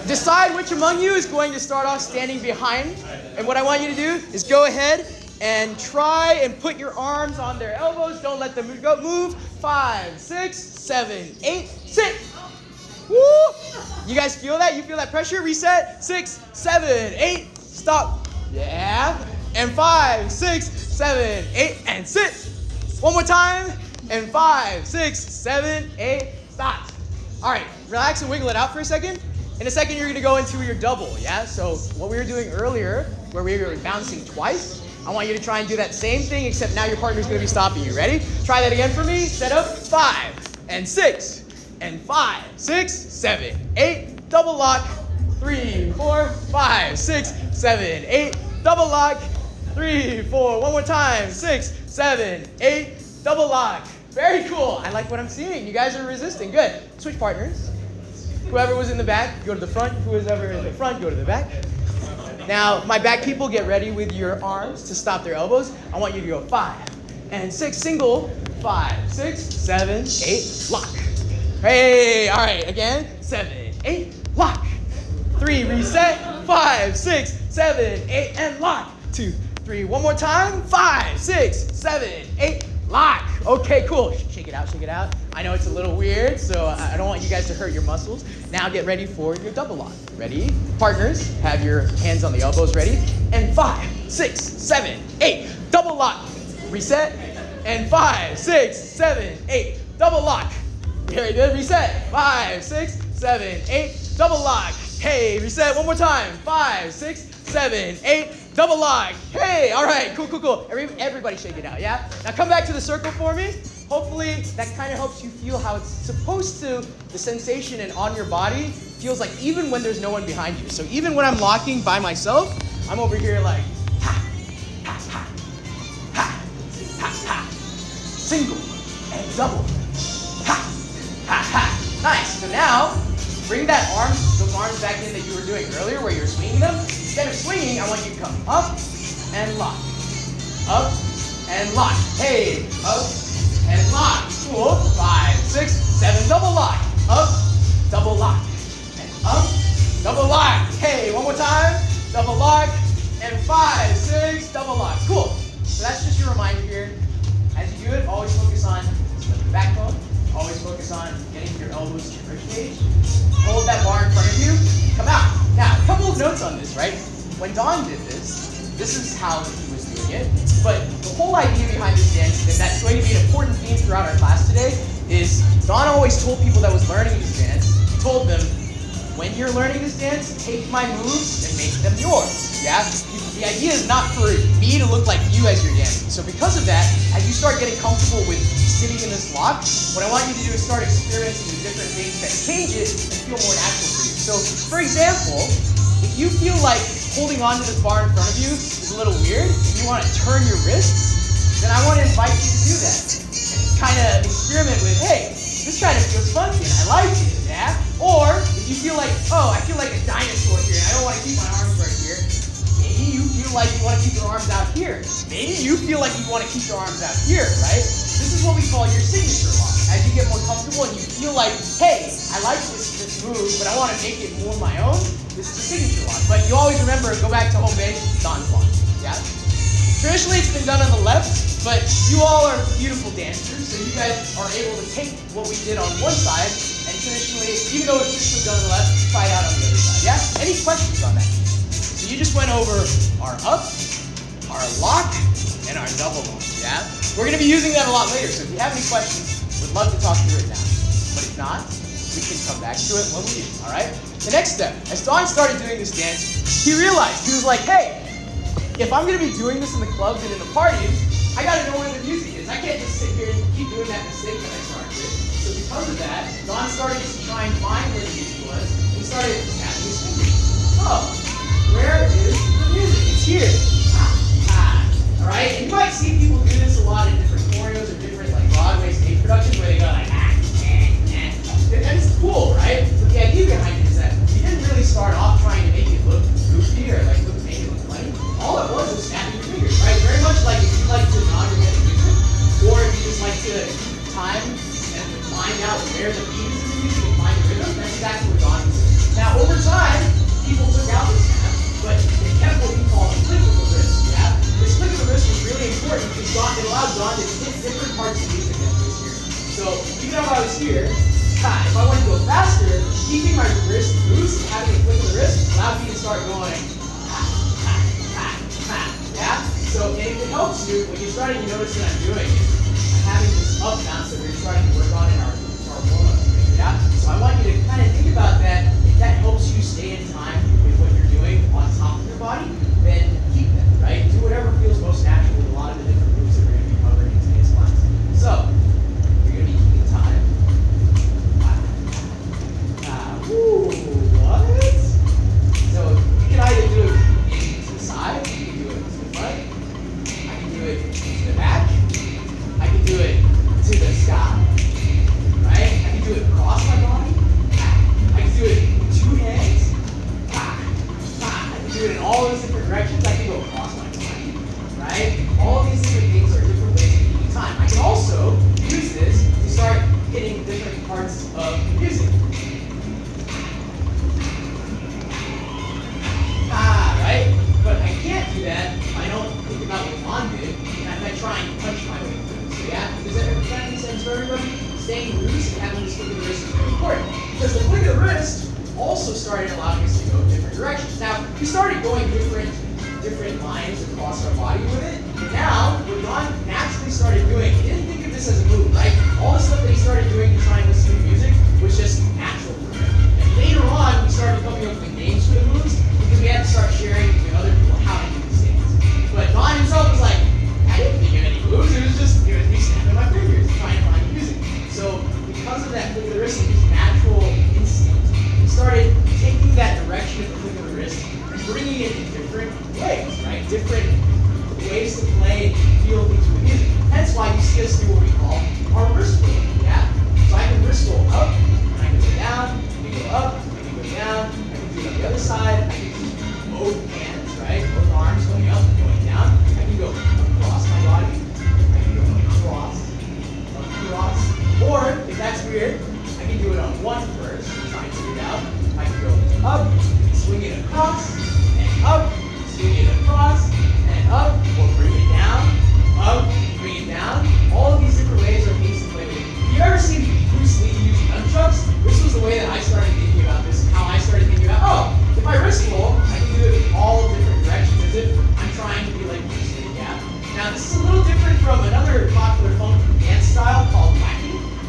Decide which among you is going to start off standing behind. And what I want you to do is go ahead and try and put your arms on their elbows. Don't let them go. Move. 5, 6, 7, 8. Sit. Woo! You guys feel that? You feel that pressure? Reset. 6, 7, 8. Stop. Yeah. And 5, 6, 7, 8. And sit. One more time. And 5, 6, 7, 8. Stop. All right. Relax and wiggle it out for a second. In a second, you're going to go into your double, yeah? So what we were doing earlier, where we were bouncing twice, I want you to try and do that same thing, except now your partner's going to be stopping you. Ready? Try that again for me. Set up. 5 and 6 and 5, 6, 7, 8. Double lock. 3, 4, 5, 6, 7, 8. Double lock. 3, 4. One more time. 6, 7, 8. Double lock. Very cool. I like what I'm seeing. You guys are resisting. Good. Switch partners. Whoever was in the back, go to the front. Whoever in the front, go to the back. Now, my back people, get ready with your arms to stop their elbows. I want you to go 5 and 6, single. 5, 6, 7, 8, lock. Hey, all right, again. 7, 8, lock. 3, reset. 5, 6, 7, 8, and lock. 2, 3, one more time. 5, 6, 7, 8, lock. Okay, cool. Shake it out, shake it out. I know it's a little weird, so I don't want you guys to hurt your muscles. Now get ready for your double lock. Ready? Partners, have your hands on the elbows ready. And 5, 6, 7, 8, double lock. Reset. And 5, 6, 7, 8, double lock. Very good. Reset. 5, 6, 7, 8, double lock. Hey, reset. One more time. 5, 6, 7, 8, double lock. Hey, all right, cool, cool, cool. Everybody shake it out, yeah? Now come back to the circle for me. Hopefully that kind of helps you feel how it's supposed to, the sensation and on your body feels like even when there's no one behind you. So even when I'm locking by myself, I'm over here like, ha, ha, ha, ha, ha, ha. Single and double, ha, ha, ha. Nice. So now, bring those arms back in that you were doing earlier where you were swinging them. Instead of swinging, I want you to come up and lock. Up and lock. Hey, up and lock. Cool. 5, 6, 7, double lock. Up, double lock. And up, double lock. Hey, one more time. Double lock. And 5, 6, double lock. Cool. So that's just your reminder here. As you do it, always focus on the backbone. Always focus on getting your elbows to rib cage. Hold that bar in front of you. Come out. Now, a couple of notes on this, right? When Don did this is how he was doing it. But the whole idea behind this dance, and that's going to be an important theme throughout our class today, is Don always told people that was learning this dance, he told them, when you're learning this dance, take my moves and make them yours. Yeah? The idea is not for me to look like you as you're dancing. So because of that, as you start getting comfortable with sitting in this lock, what I want you to do is start experimenting with different things that change it and feel more natural for you. So, for example, if you feel like holding on to this bar in front of you is a little weird, and you want to turn your wrists, then I want to invite you to do that. And kind of experiment with, hey, this kind of feels funky and I like it, yeah? Or if you feel like, oh, I feel like a dinosaur here and I don't want to keep my arms right here, maybe you feel like you want to keep your arms out here. Maybe you feel like you want to keep your arms out here, right? This is what we call your signature lock. As you get more comfortable and you feel like, hey, I like this move, but I want to make it more my own, this is the signature lock. But you always remember, go back to home base, Don's lock, yeah? Traditionally, it's been done on the left, but you all are beautiful dancers, so you guys are able to take what we did on one side, and traditionally, even though it's traditionally done on the left, try it out on the other side, yeah? Any questions on that? So you just went over our up, our lock, and our double lock, yeah? We're going to be using that a lot later, so if you have any questions, we'd love to talk through it now. But if not, we can come back to it when we do, all right? The next step, as Don started doing this dance, he realized, he was like, hey, if I'm going to be doing this in the clubs and in the parties, I got to know where the music is. I can't just sit here and keep doing that mistake that I started with. So because of that, Don started to try and find where the music was. He started tapping his fingers. Oh, where is the music? It's here. All right? And you might see people do this a lot in different choreos or different like Broadway stage productions where they go like, and it's cool, right? But the idea behind it is that he didn't really start off trying to make it look goofy or like make it look funny. All it was snapping your fingers, right? Very much like if you like to nod your head to music, or if you just like to keep time and find out where the beat is in the music and find the rhythm, that's exactly what time, people took out this snap, but they kept what we call a flick of the wrist. Yeah? This flick of the wrist was really important because it allowed Don to hit different parts of the music that he was hearing. So even though I was here, if I wanted to go faster, keeping my wrist loose and having a flick of the wrist allowed me to start going, yeah? So and if it helps you, what you're starting to notice that I'm doing is I'm having this up bounce that we're starting to work on in our warm-up. Yeah? So I want you to kind of think about that. If that helps you stay in time with what you're doing on top of your body, then keep that, right? Do whatever feels most natural with a lot of the different moves that we're going to be covering in today's class. So, you're going to be keeping time. What? So, you can either do it to the side, you can do it to the front, I can do it to the back, I can do it to the sky. Right? I can do it across my body. I can do it with two hands. I can do it in all those different directions. I can go across my body. Right? All these different things are different ways of keeping time. I can also use this to start hitting different parts of the music. Right? But I can't do that if I don't think about what Lon did, and if I try and punch my way through. So yeah, does that make sense for everybody? Staying loose and having this flick of the wrist is very important. Because the flick of the wrist also started allowing us to go different directions. Now, we started going different lines across our body with it. And now, what Don naturally started doing, he didn't think of this as a move, right? All the stuff that he started doing to try and listen to music was just natural for him. And later on, we started coming up with names for the moves because we had to start sharing with other people how to do these things. But Don himself was like, I didn't think of any moves. It was me snapping my fingers, trying to find music. So because of that flick of the wrist and his natural instinct, he started taking that direction of the flick of the wrist and bringing it in different ways, right? Different ways to play and feel things with music. That's why you see us do what we call our wrist roll, yeah? So I can wrist roll up, and I can go down, I can go up, I can go down, I can do it on the other side, I can do both hands, right? Both arms going up, going down. I can go across my body, I can go across, or if that's weird, I can do it on one first, try and figure it out. I can go up, swing it across, and up, swing it across, and up, or bring it down, up, bring it down. All of these different ways are things to play with. If you've ever seen Bruce Lee use nunchucks, this was the way that I started thinking about this, how I started thinking about, oh, if I wrist roll, I can do it in all different directions as if I'm trying to be like Bruce Lee, yeah? Now, this is a little different from another popular funky dance style called whacking.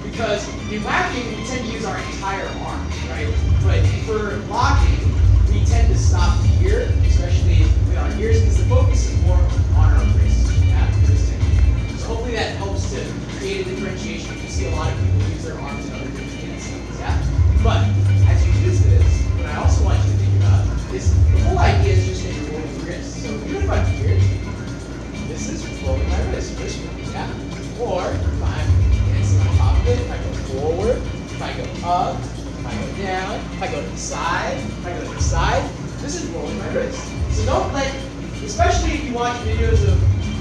Because in whacking, we tend to use our entire arm, right? But for locking, we tend to stop here, especially with our ears, because the focus is more on our wrists, yeah, wrist technique. So hopefully that helps to create a differentiation. You see a lot of people use their arms in other different dance styles, yeah? But as you use this, what I also want you to think about is the whole idea is just that you're rolling your wrists. So even if I'm here, this is rolling my wrist, yeah? Or if I'm on top of it, if I go forward, if I go up, if I go down, if I go to the side, if I go to the side, this is rolling my wrist. So don't let, especially if you watch videos of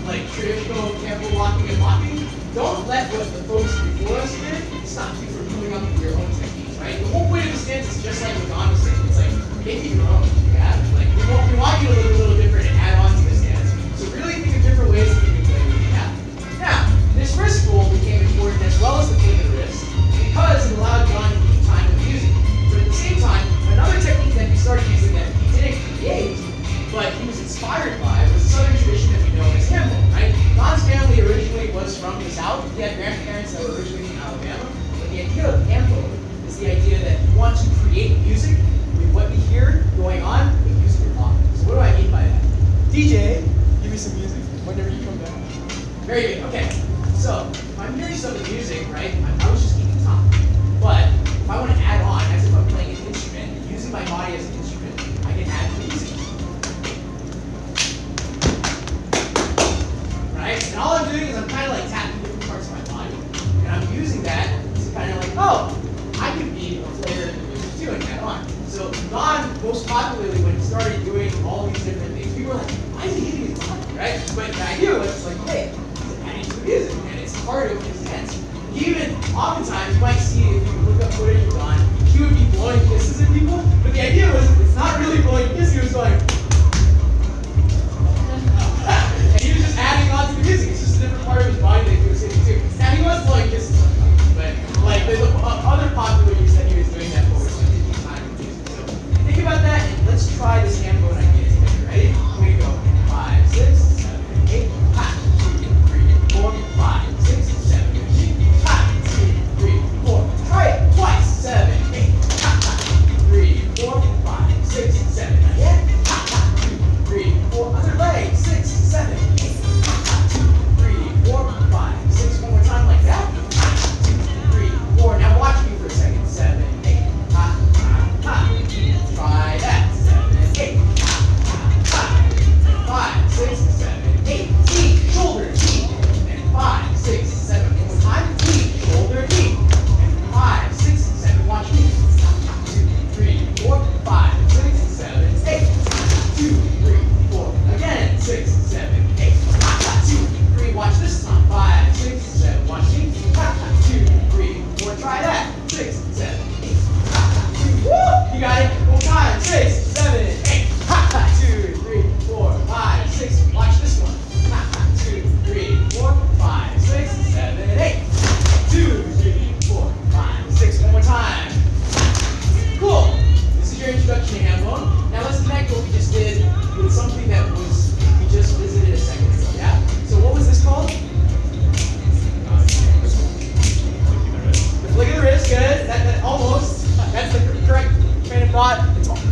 like traditional Campbell locking and locking, don't let what the folks before us did stop you from coming up with your own techniques, right? The whole point of this dance is just like what Don was saying. It's like making your own, yeah? Like we want you to look a little different and add on to this dance. So really think of different ways that you can play with it, yeah? Now, this wrist roll became important as well as the flick of the wrist because it allowed John to keep time with music. But at the same time, another technique that he started using that he didn't create, but he was inspired by, was a southern tradition that we know as Campbell, right? Don's family originally was from the South. He had grandparents that were originally from Alabama. But the idea of Campbell is the idea that you want to create music with what we hear going on with using your body. So what do I mean by that? DJ, give me some music whenever you come back. Very good, okay. So, if I'm hearing some of the music, right, I was just keeping time. But, if I want to add on, as if I'm playing an instrument, and using my body as an instrument, I can add the music. Right? And all I'm doing is I'm kind of like tapping different parts of my body. And I'm using that to kind of like, oh, I could be a player in the music too, and add on. So, Don, most popularly, when he started doing all these different things, people were like, why is he hitting his body, right? But the idea was like, hey, adding to the music, and it's part of his dance. Even oftentimes you might see if you look up footage of Don, he would be blowing kisses at people, but the idea was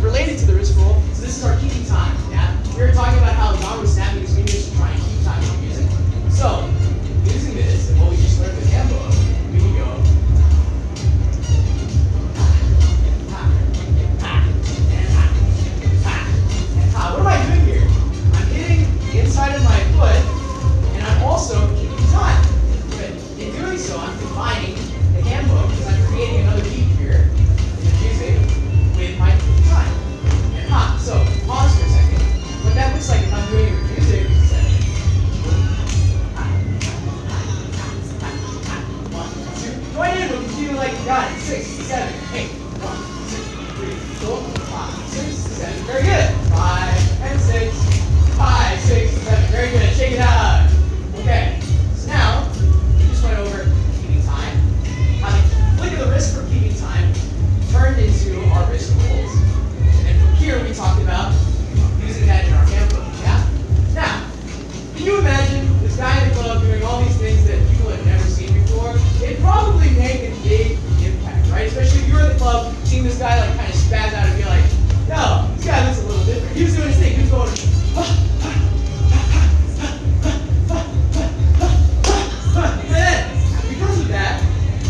related to the wrist roll, so this is our keeping time. Yeah? We were talking about how John was snapping his fingers to try and keep time with music. So, using this and what we just learned with Campbell, we can go. What am I doing here? I'm hitting the inside of my foot, and I'm also keeping time. But in doing so, I'm combining the hand bow because I'm creating another beat here in the music with my keeping time. And so pause for a second. What that looks like if I'm doing it with music is 1, 2. Join in, we'll continue like you got it. 6, 7, 8. 1, 2, 3, 4, 5, 6, 7. Very good. 5 and 6. 5, 6, 7. Very good. Shake it out. Okay. So now we just went over keeping time. How the flick of the wrist for keeping time turned into our wrist rolls. And from here we talked about using that in our hand book. Yeah? Now, can you imagine this guy in the club doing all these things that people have never seen before? It probably make a big impact, right? Especially if you're at the club, seeing this guy like kind of spaz out and be like, yo, this guy looks a little different. He was doing his thing. He was going, and then, because of that,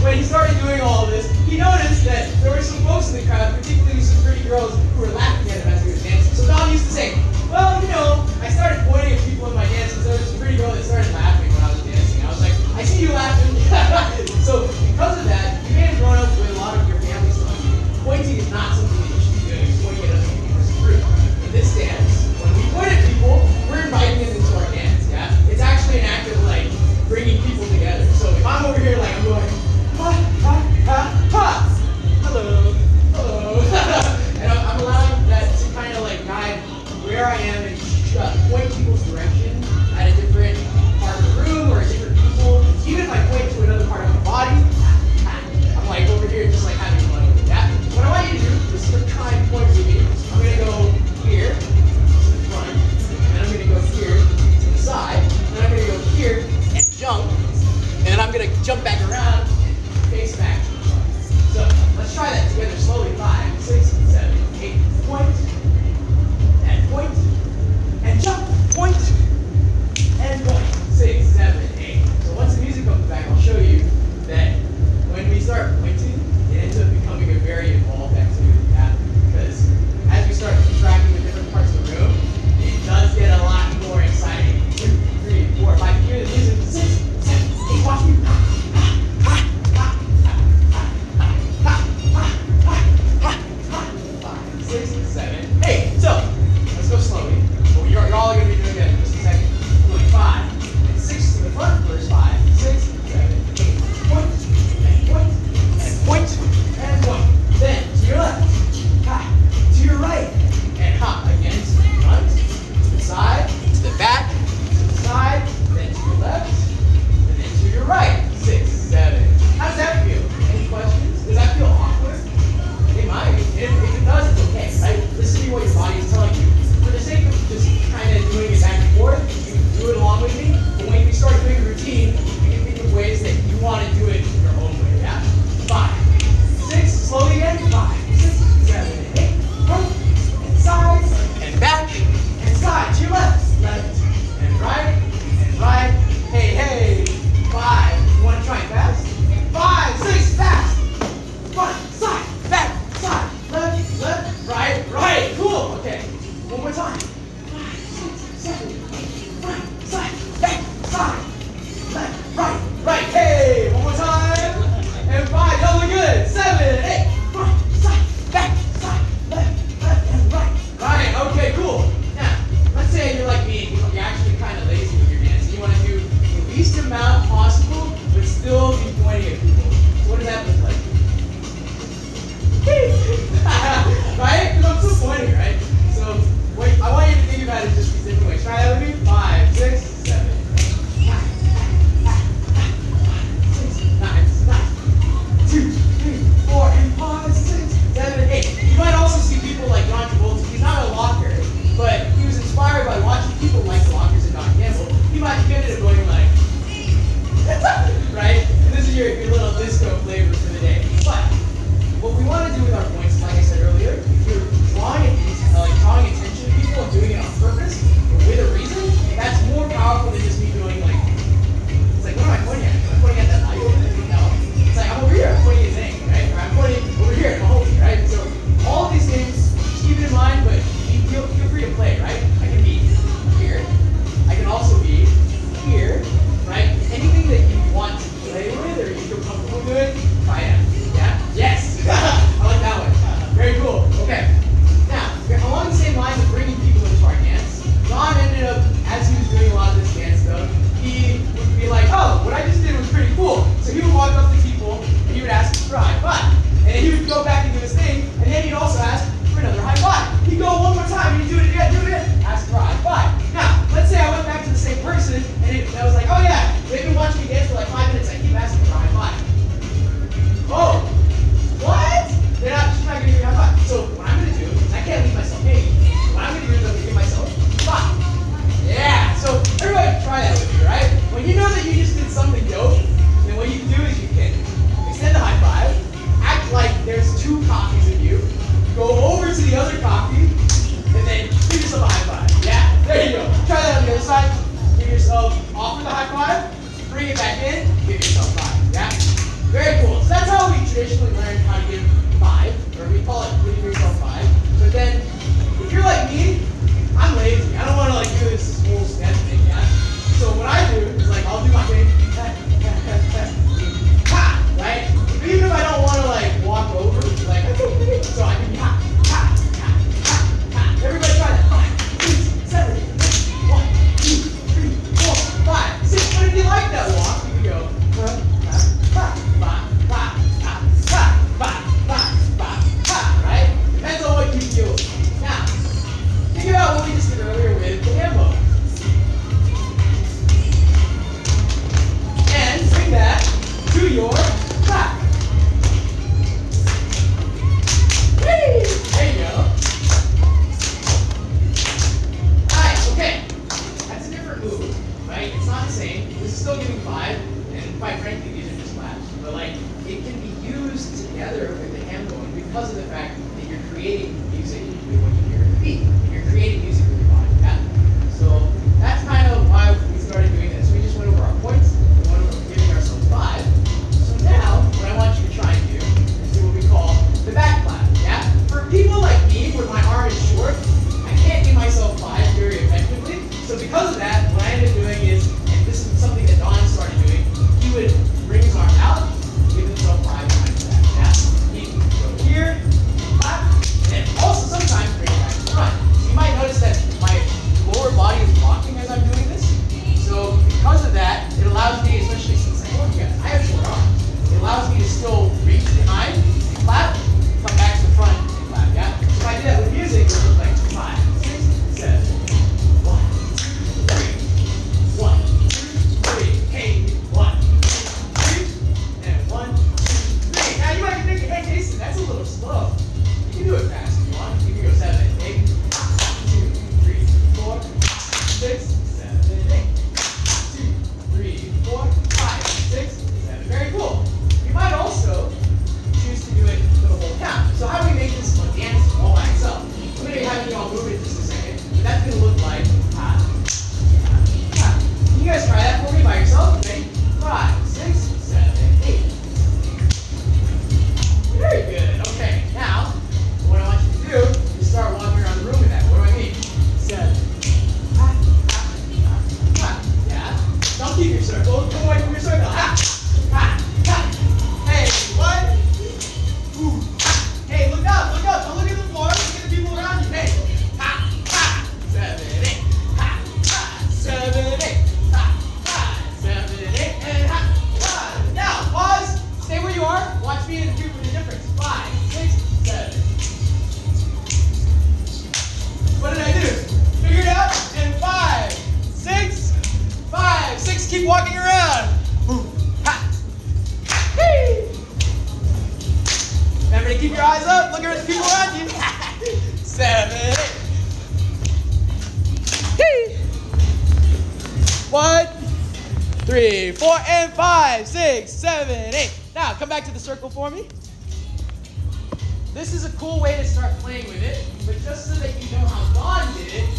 when he started doing all of this, he noticed that there were some folks in the crowd, particularly some pretty girls, who were laughing at him as he was dancing. So Dom used to say, well, you know, I started pointing at people in my dances, so there was a pretty girl that started laughing when I was dancing. I was like, I see you laughing. So because of that, you may have grown up with a lot of your family stuff. Pointing is not something that you should be doing. It's pointing at other people as a group. In this dance, when we point at people, we're inviting them into our dance, yeah? It's actually an act of like bringing people together. So if I'm over here like I'm going, ha, ha, ha, ha. Hello, hello. And I'm allowing that to kind of like guide where I am and point people's direction at a different part of the room or a different people. Even if I point to another part of my body, I'm like over here just like having fun with that. What I want you to do is sort of try and point with me. I'm going to go here to the front, and then I'm going to go here to the side, and then I'm going to go here and jump, and then I'm going to jump back around and face back to the front. So let's try that together slowly. 5, 6, 7, 8. Point, and jump. Point, and point. 6, 7, 8. So once the music comes back, I'll show you that when we start pointing, it ends up becoming a very involved activity. Yeah? Because as we start interacting with different parts of the room, it does get a lot more exciting. 2, 3, 4, 5. Hear the music. 6, 7, 8. Watch me. 5, 6, 7, 8. So let's go slowly. Well, you're all going to be doing that in just a second. We're going 5 and 6 to the front. First 5, 6, 7, 8. Point, and point, and point, and point. Then to your left, to your right, and hop again to the front, to the side, to the back, to the side, then to your left, and then to your right. 6, 7. How does that feel? Any questions? Does that feel awkward? It might. If it does, it's okay, right? Listen to what your 3, 4, and 5, 6, 7, 8. Now, come back to the circle for me. This is a cool way to start playing with it, but just so that you know how Don did it,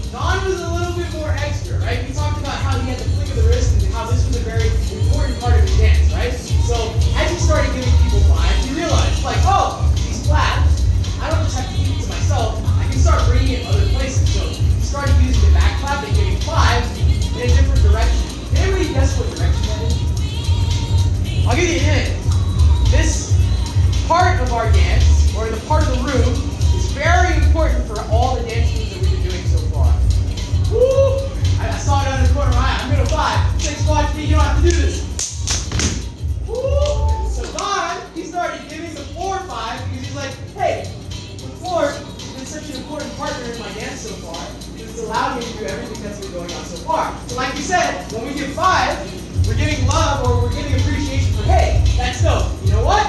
Don was a little bit more extra, right? We talked about how he had the flick of the wrist and how this was a very important part of his dance, right? So as he started giving people 5, he realized, like, oh, these flaps, I don't just have to keep it to myself, I can start bringing it other places. So he started using the back clap and giving 5 in a different direction. Can anybody guess what direction that is? I'll give you a hint. This part of our dance, or the part of the room, is very important for all the dance moves that we've been doing so far. Woo! I saw it on the corner of my eye. I'm gonna 5, 6, watch me, you don't have to do this. Woo! So Don, he started giving the 4, 5 because he's like, hey, the 4 has been such an important partner in my dance so far. It's allowed me to do everything that's been going on so far. So like we said, when we give 5, we're giving love or we're giving appreciation for, hey, that's dope. You know what?